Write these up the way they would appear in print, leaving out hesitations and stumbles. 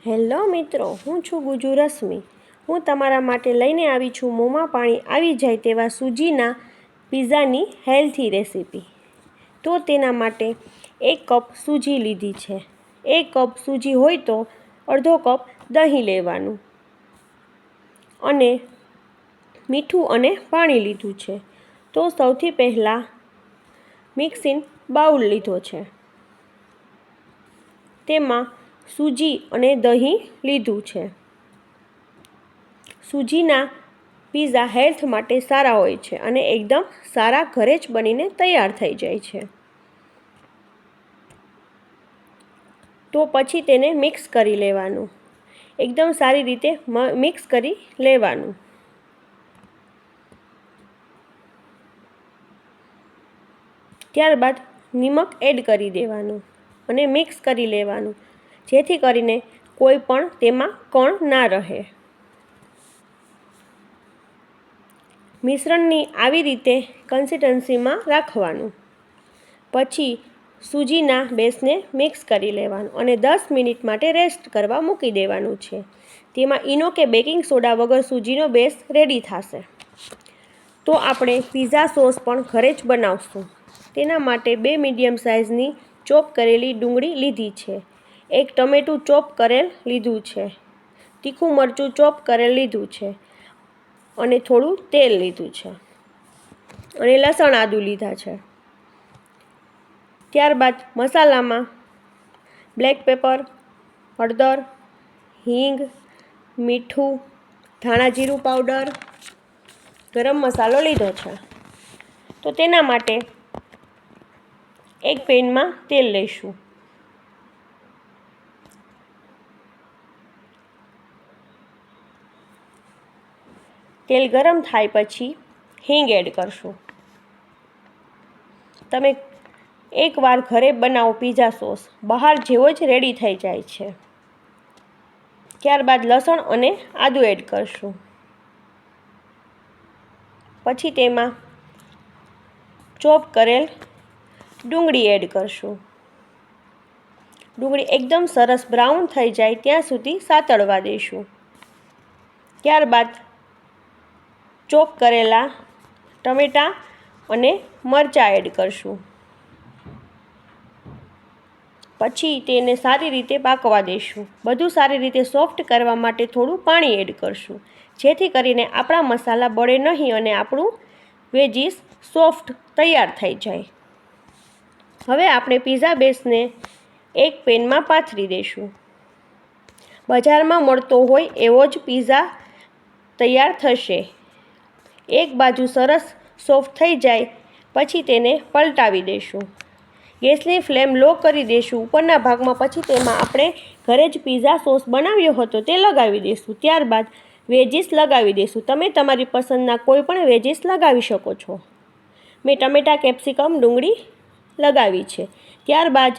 Hello મિત્રો, હું છું ગુજુ રશ્મિ। હું તમારા માટે લઈને આવી છું મોંમાં પાણી આવી જાય તેવા સૂજીના પિઝાની હેલ્થી રેસીપી। તો તેના માટે 1 કપ સૂજી લીધી છે। 1 કપ સૂજી હોય તો અડધો કપ દહીં લેવાનું અને મીઠું અને પાણી લીધું છે। તો સૌથી પહેલાં મિક્સિંગ બાઉલ લીધો છે, તેમાં સૂજી અને દહીં લીધું છે। સૂજીના પિઝા હેલ્થ માટે સારા હોય છે અને એકદમ સારા ઘરે જ બનીને તૈયાર થઈ જાય છે। તો પછી તેને મિક્સ કરી લેવાનું, એકદમ સારી રીતે મિક્સ કરી લેવાનું। ત્યારબાદ નિમક એડ કરી દેવાનું અને મિક્સ કરી લેવાનું, જેથી કરીને કોઈ પણ તેમાં કણ ના રહે। મિશ્રણની આવી રીતે કન્સિસ્ટન્સીમાં રાખવાનું। પછી સૂજીના બેસને મિક્સ કરી લેવાનું અને 10 મિનિટ માટે રેસ્ટ કરવા મૂકી દેવાનું છે। તેમાં ઈનો કે બેકિંગ સોડા વગર સૂજીનો બેસ રેડી થશે। તો આપણે પિઝા સોસ પણ ઘરે જ બનાવશું। તેના માટે 2 મીડિયમ સાઇઝની ચોપ કરેલી ડુંગળી લીધી છે, 1 ટમેટું ચોપ કરેલ લીધું છે, તીખું મરચું ચોપ કરેલ લીધું છે અને થોડું તેલ લીધું છે અને લસણ આદું લીધા છે। ત્યારબાદ મસાલામાં બ્લેક પેપર, હળદર, હિંગ, મીઠું, ધાણા જીરું પાવડર, ગરમ મસાલો લીધો છે। તો તેના માટે એક પેનમાં તેલ લઈશું, તેલ ગરમ થાય પછી હિંગ એડ કરશું। તમે એકવાર ઘરે બનાવો પિઝા સોસ, બહાર જેવો જ રેડી થઈ જાય છે। ત્યારબાદ લસણ અને આદું એડ કરશું। પછી તેમાં ચોપ કરેલ ડુંગળી એડ કરશું। ડુંગળી એકદમ સરસ બ્રાઉન થઈ જાય ત્યાં સુધી સાતળવા દઈશું। ત્યારબાદ ચોપ કરેલા ટમેટાં અને મરચાં એડ કરશું। પછી તેને સારી રીતે પાકવા દઈશું। બધું સારી રીતે સોફ્ટ કરવા માટે થોડું પાણી એડ કરશું, જેથી કરીને આપણા મસાલા બળે નહીં અને આપણું વેજીસ સોફ્ટ તૈયાર થઈ જાય। હવે આપણે પિઝા બેસને એક પેનમાં પાથરી દઈશું। બજારમાં મળતો હોય એવો જ પિઝા તૈયાર થશે। એક બાજુ સરસ સોફ્ટ થઈ જાય પછી તેને પલટાવી દઈશું। ગેસની ફ્લેમ લો કરી દઈશું ઉપરના ભાગમાં। પછી તેમાં આપણે ઘરે જ પિઝા સોસ બનાવ્યો હતો તે લગાવી દઈશું। ત્યારબાદ વેજીસ લગાવી દઈશું। તમે તમારી પસંદના કોઈ પણ વેજીસ લગાવી શકો છો। મેં ટમેટાં, કેપ્સિકમ, ડુંગળી લગાવી છે। ત્યારબાદ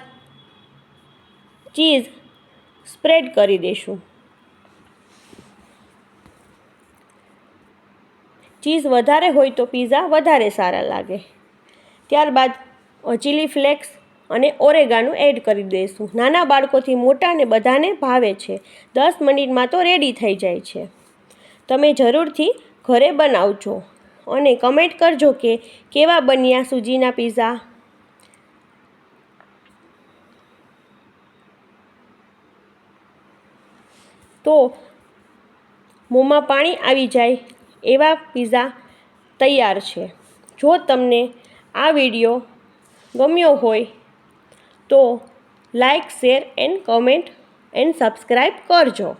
ચીઝ સ્પ્રેડ કરી દઈશું। ચીઝ વધારે હોય તો પિઝા વધારે સારા લાગે। ત્યારબાદ ચીલી ફ્લેક્સ અને ઓરેગાનો એડ કરી દઈશું। નાના બાળકોથી મોટાને બધાને ભાવે છે। 10 મિનિટમાં તો રેડી થઈ જાય છે। તમે જરૂરથી ઘરે બનાવજો અને કમેન્ટ કરજો કે કેવા બન્યા સૂજીના પિઝા। તો મોંમાં પાણી આવી જાય એવા પિઝા તૈયાર છે। જો તમને આ વિડીયો ગમ્યો હોય તો like, share and comment and subscribe કરજો।